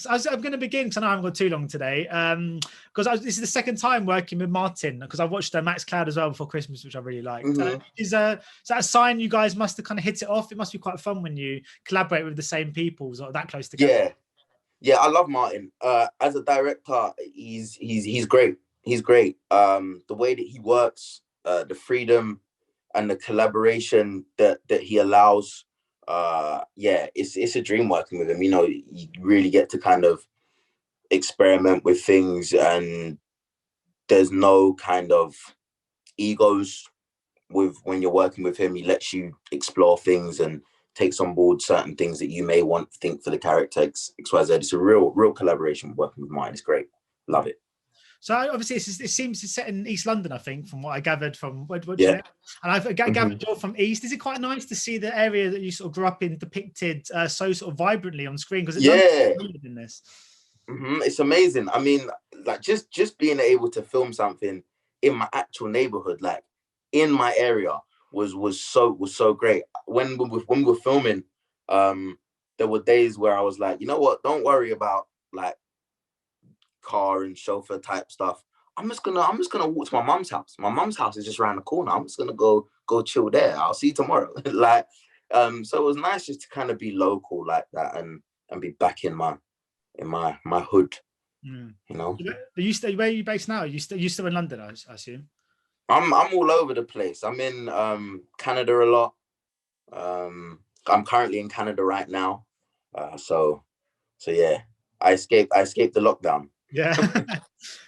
I'm going to begin because I know I haven't got too long today. Because this is the second time working with Martin, because I watched Max Cloud as well before Christmas, which I really liked. Is that a sign you guys must have kind of hit it off? It must be quite fun when you collaborate with the same people sort of that close together. Yeah, I love Martin. As a director, he's great. He's great. The way that he works, the freedom and the collaboration that he allows. It's a dream working with him. You know, you really get to kind of experiment with things, and there's no kind of egos when you're working with him. He lets you explore things and takes on board certain things that you may want to think for the character XYZ. It's a real collaboration working with Martin. It's great. Love it. So obviously it seems to set in East London, I think, from what I gathered from what you know. And I've gathered you're from East. Is it quite nice to see the area that you sort of grew up in depicted so sort of vibrantly on screen? Because in this. It's amazing. I mean, like just being able to film something in my actual neighborhood, like in my area, was so great. When we were filming, there were days where I was like, you know what? Don't worry about like car and chauffeur type stuff. I'm just gonna walk to my mum's house. My mum's house is just around the corner. I'm just gonna go chill there. I'll see you tomorrow. Like, so it was nice just to kind of be local like that and be back in my hood. You know. Where are you based now? Are you still in London, I assume? I'm all over the place. I'm in Canada a lot. I'm currently in Canada right now. So yeah, I escaped the lockdown. Yeah.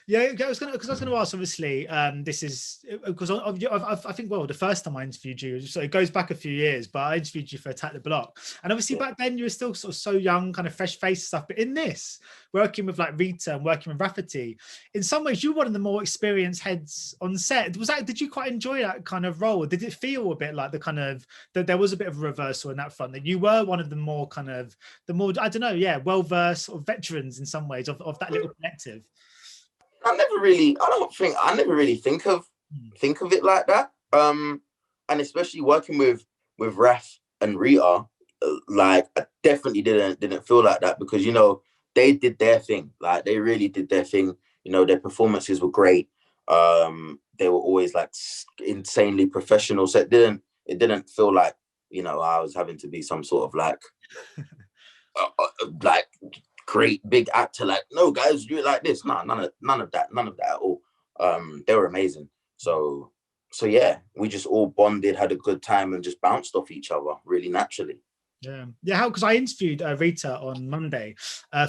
I was going to ask, obviously, this is because I think, well, the first time I interviewed you, so it goes back a few years, but I interviewed you for Attack the Block. And obviously back then you were still sort of so young, kind of fresh face stuff. But in this, working with like Rita and working with Rafferty, in some ways you were one of the more experienced heads on set. Did you quite enjoy that kind of role? Did it feel a bit like the kind of, that there was a bit of a reversal in that front, that you were one of the more kind of, I don't know, well-versed sort of veterans in some ways of that little collective? I never really think of it like that. And especially working with Raff and Rita, like I definitely didn't feel like that, because, you know, they did their thing. Like they really did their thing. You know, their performances were great. They were always like insanely professional. So it didn't feel like, you know, I was having to be some sort of like like great big actor, like, no guys, do it like this. No, none of that at all. They were amazing. So yeah, we just all bonded, had a good time, and just bounced off each other really naturally. How, because I interviewed Rita on Monday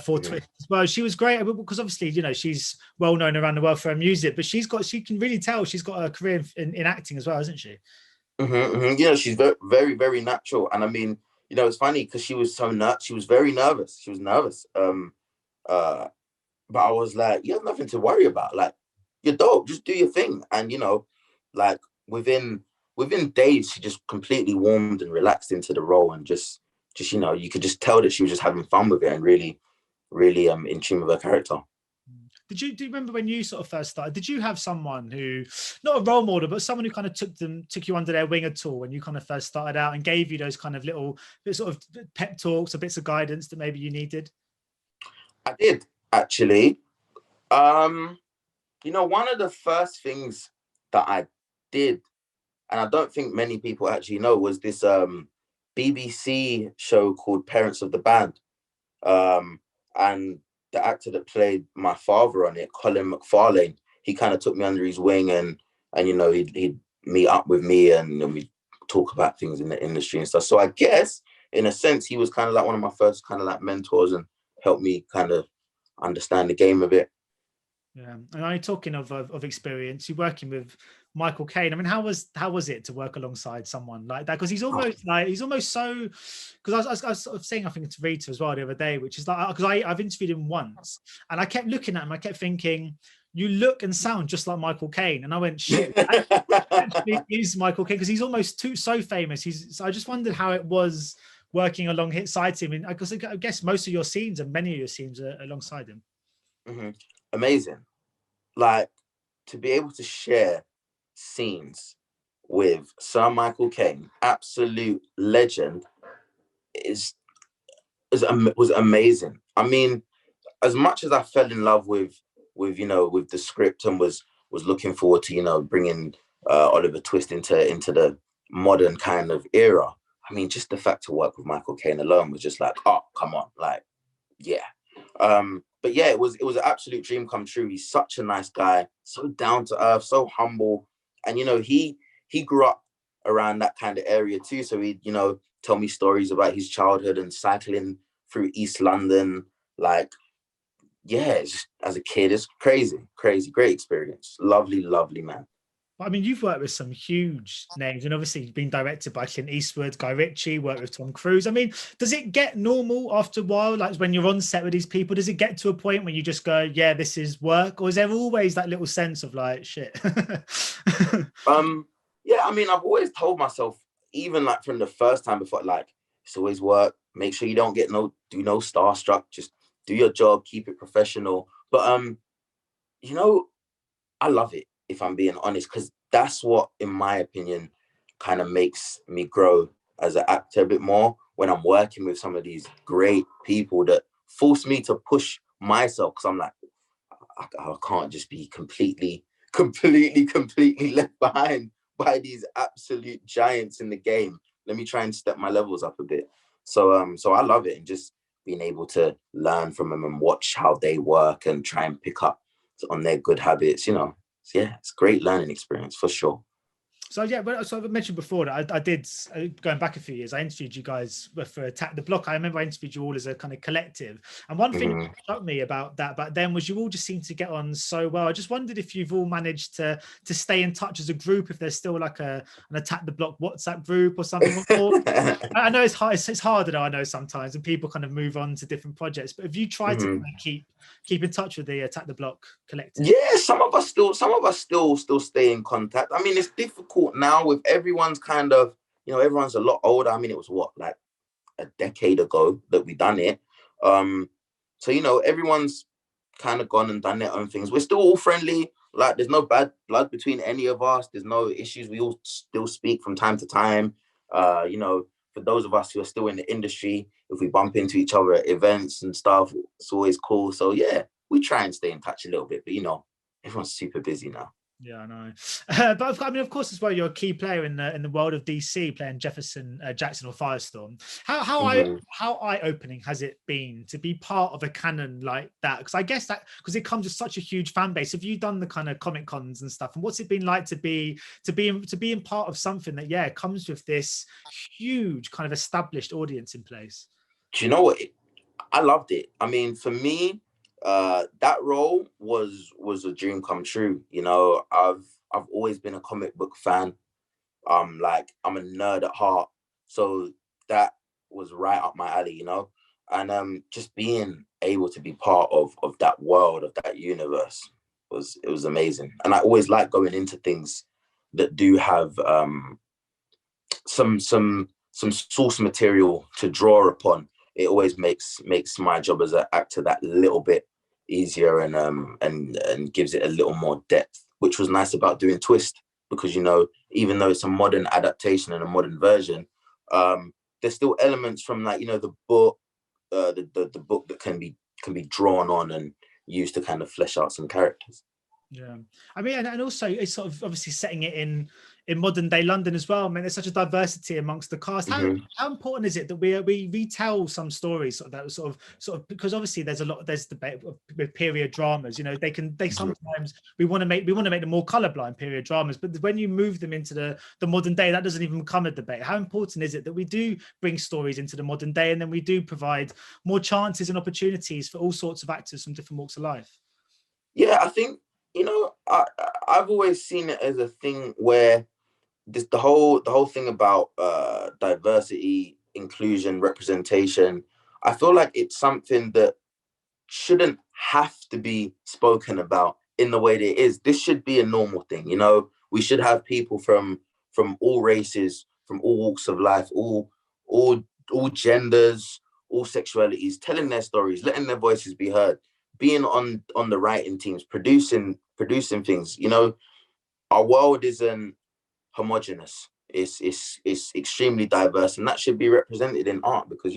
for Twitch as well. She was great because obviously, you know, she's well known around the world for her music, but she can really tell she's got a career in acting as well, isn't she? You know, she's very, very, very natural. And I mean, you know, it's funny because she was very nervous. She was nervous. But I was like, you have nothing to worry about. Like, you're dope. Just do your thing. And, you know, like within days, she just completely warmed and relaxed into the role, and just, you know, you could just tell that she was just having fun with it and really, really in tune with her character. Do you remember when you sort of first started? Did you have someone who, not a role model, but someone who kind of took you under their wing at all when you kind of first started out and gave you those kind of little sort of pep talks or bits of guidance that maybe you needed? I did, actually. You know, one of the first things that I did, and I don't think many people actually know, was this BBC show called Parents of the Band. And the actor that played my father on it, Colin McFarlane, he kind of took me under his wing, and you know, he'd meet up with me, and we'd talk about things in the industry and stuff. So I guess in a sense he was kind of like one of my first kind of like mentors, and helped me kind of understand the game a bit. Yeah, and I'm talking of experience, you're working with Michael Caine. I mean, how was it to work alongside someone like that? Because he's almost so. Because I was sort of saying, I think, to Rita as well the other day, which is like, because I've interviewed him once, and I kept looking at him, I kept thinking, you look and sound just like Michael Caine, and I went, shit, actually is Michael Caine, because he's almost so famous. So I just wondered how it was working alongside him, because I guess most of your scenes and many of your scenes are alongside him. Amazing. Like, to be able to share scenes with Sir Michael Caine, absolute legend, was amazing. I mean, as much as I fell in love with the script and was looking forward to bringing Oliver Twist into the modern kind of era. I mean, just the fact to work with Michael Caine alone was just like, oh, come on, like, yeah. But yeah, it was an absolute dream come true. He's such a nice guy, so down to earth, so humble, and he grew up around that kind of area too. So he'd tell me stories about his childhood and cycling through East London, like. Yeah, it's just, as a kid, it's crazy, great experience. Lovely man. I mean, you've worked with some huge names, and obviously you've been directed by Clint Eastwood, Guy Ritchie, worked with Tom Cruise. I mean, does it get normal after a while? Like when you're on set with these people, does it get to a point when you just go, yeah, this is work? Or is there always that little sense of like, shit? Yeah, I mean, I've always told myself, even like from the first time before, like, it's always work. Make sure you don't do no starstruck. Just do your job, keep it professional. But I love it, if I'm being honest, because that's what, in my opinion, kind of makes me grow as an actor a bit more, when I'm working with some of these great people that force me to push myself, because I'm like, I can't just be completely left behind by these absolute giants in the game. Let me try and step my levels up a bit. So I love it, and just being able to learn from them and watch how they work and try and pick up on their good habits, So yeah, it's a great learning experience for sure. So yeah, so I mentioned before that I did, going back a few years, I interviewed you guys for Attack the Block. I remember I interviewed you all as a kind of collective. And one thing that struck me about that back then was you all just seemed to get on so well. I just wondered if you've all managed to stay in touch as a group, if there's still like an Attack the Block WhatsApp group or something. I know it's hard. It's harder though, I know sometimes, and people kind of move on to different projects. But have you tried to kind of keep in touch with the Attack the Block collective? Yeah, some of us still stay in contact. I mean, it's difficult now with everyone's kind of, everyone's a lot older. I mean, it was like a decade ago that we done it. So everyone's kind of gone and done their own things. We're still all friendly. Like, there's no bad blood between any of us. There's no issues. We all still speak from time to time. For those of us who are still in the industry, if we bump into each other at events and stuff, it's always cool. So yeah, we try and stay in touch a little bit, but everyone's super busy now. Yeah, I know. But I mean, of course, as well, you're a key player in the world of DC, playing Jefferson Jackson or Firestorm. How eye-opening has it been to be part of a canon like that? Because I guess that, because it comes with such a huge fan base. Have you done the kind of Comic Cons and stuff? And what's it been like to be in part of something that comes with this huge kind of established audience in place? Do you know what? I loved it. I mean, for me, that role was a dream come true. I've always been a comic book fan. Like, I'm a nerd at heart, so that was right up my alley, and just being able to be part of that world, of that universe, was amazing. And I always like going into things that do have some source material to draw upon. It always makes my job as an actor that little bit easier, and gives it a little more depth, which was nice about doing Twist, because even though it's a modern adaptation and a modern version, there's still elements from, like, the book, the book that can be drawn on and used to kind of flesh out some characters. Yeah, I mean, and also it's sort of obviously setting it in modern day London as well. I mean, there's such a diversity amongst the cast. How important is it that we retell some stories that sort of because obviously there's debate with period dramas. They sometimes we want to make them more colorblind period dramas, but when you move them into the modern day, that doesn't even become a debate. How important is it that we do bring stories into the modern day, and then we do provide more chances and opportunities for all sorts of actors from different walks of life? Yeah, I think, I've always seen it as a thing where the whole thing about diversity, inclusion, representation, I feel like it's something that shouldn't have to be spoken about in the way that it is. This should be a normal thing. We should have people from all races, from all walks of life, all genders, all sexualities, telling their stories, letting their voices be heard, being on the writing teams, producing things. Our world isn't homogenous. It's extremely diverse, and that should be represented in art, because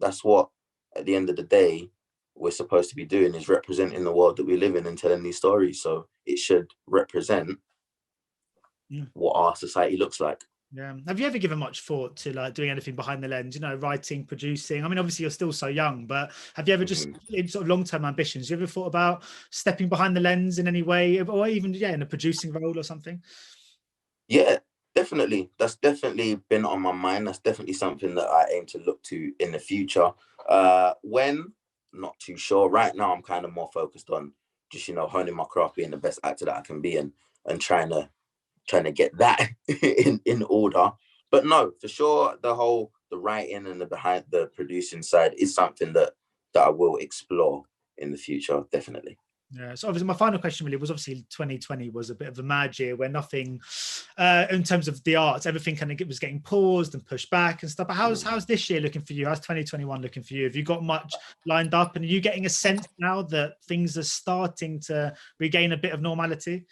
that's what, at the end of the day, we're supposed to be doing is representing the world that we live in and telling these stories. So it should represent what our society looks like. Yeah. Have you ever given much thought to like doing anything behind the lens, you know, writing, producing? I mean, obviously you're still so young, but have you ever just in sort of long-term ambitions, you ever thought about stepping behind the lens in any way, or even in a producing role or something? Yeah, definitely. That's definitely been on my mind. That's definitely something that I aim to look to in the future. When, not too sure. Right now, I'm kind of more focused on just, you know, honing my craft, being the best actor that I can be, and trying to get that in order. But no, for sure, the writing and the behind the producing side is something that I will explore in the future, definitely. Yeah, so obviously my final question really was, obviously 2020 was a bit of a mad year where nothing in terms of the arts, everything kind of was getting paused and pushed back and stuff. But how's this year looking for you? How's 2021 looking for you? Have you got much lined up, and are you getting a sense now that things are starting to regain a bit of normality?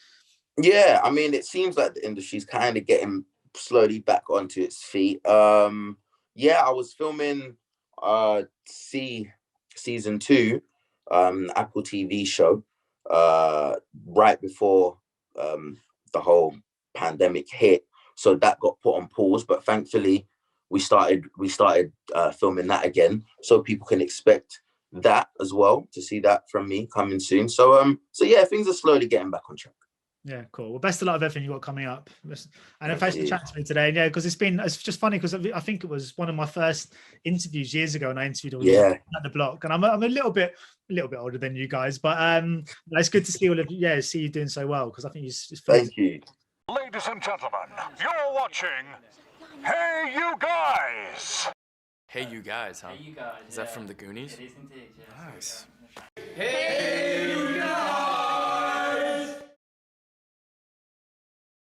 Yeah, I mean, it seems like the industry's kind of getting slowly back onto its feet. Yeah, I was filming season 2, Apple TV show, right before the whole pandemic hit. So that got put on pause, but thankfully we started filming that again, so people can expect that as well, to see that from me coming soon. So yeah, things are slowly getting back on track. Yeah, cool. Well, best of luck with everything you got coming up. And thanks for chatting to me today. Yeah, because it's just funny because I think it was one of my first interviews years ago, and I interviewed all you at the block. And I'm a little bit older than you guys, but it's good to see all of you. Yeah, see you doing so well, because I think it's thank you. Ladies and gentlemen, you're watching Hey You Guys. Hey You Guys, huh? Hey You Guys. Is that from the Goonies? It is indeed, yeah. Nice. Hey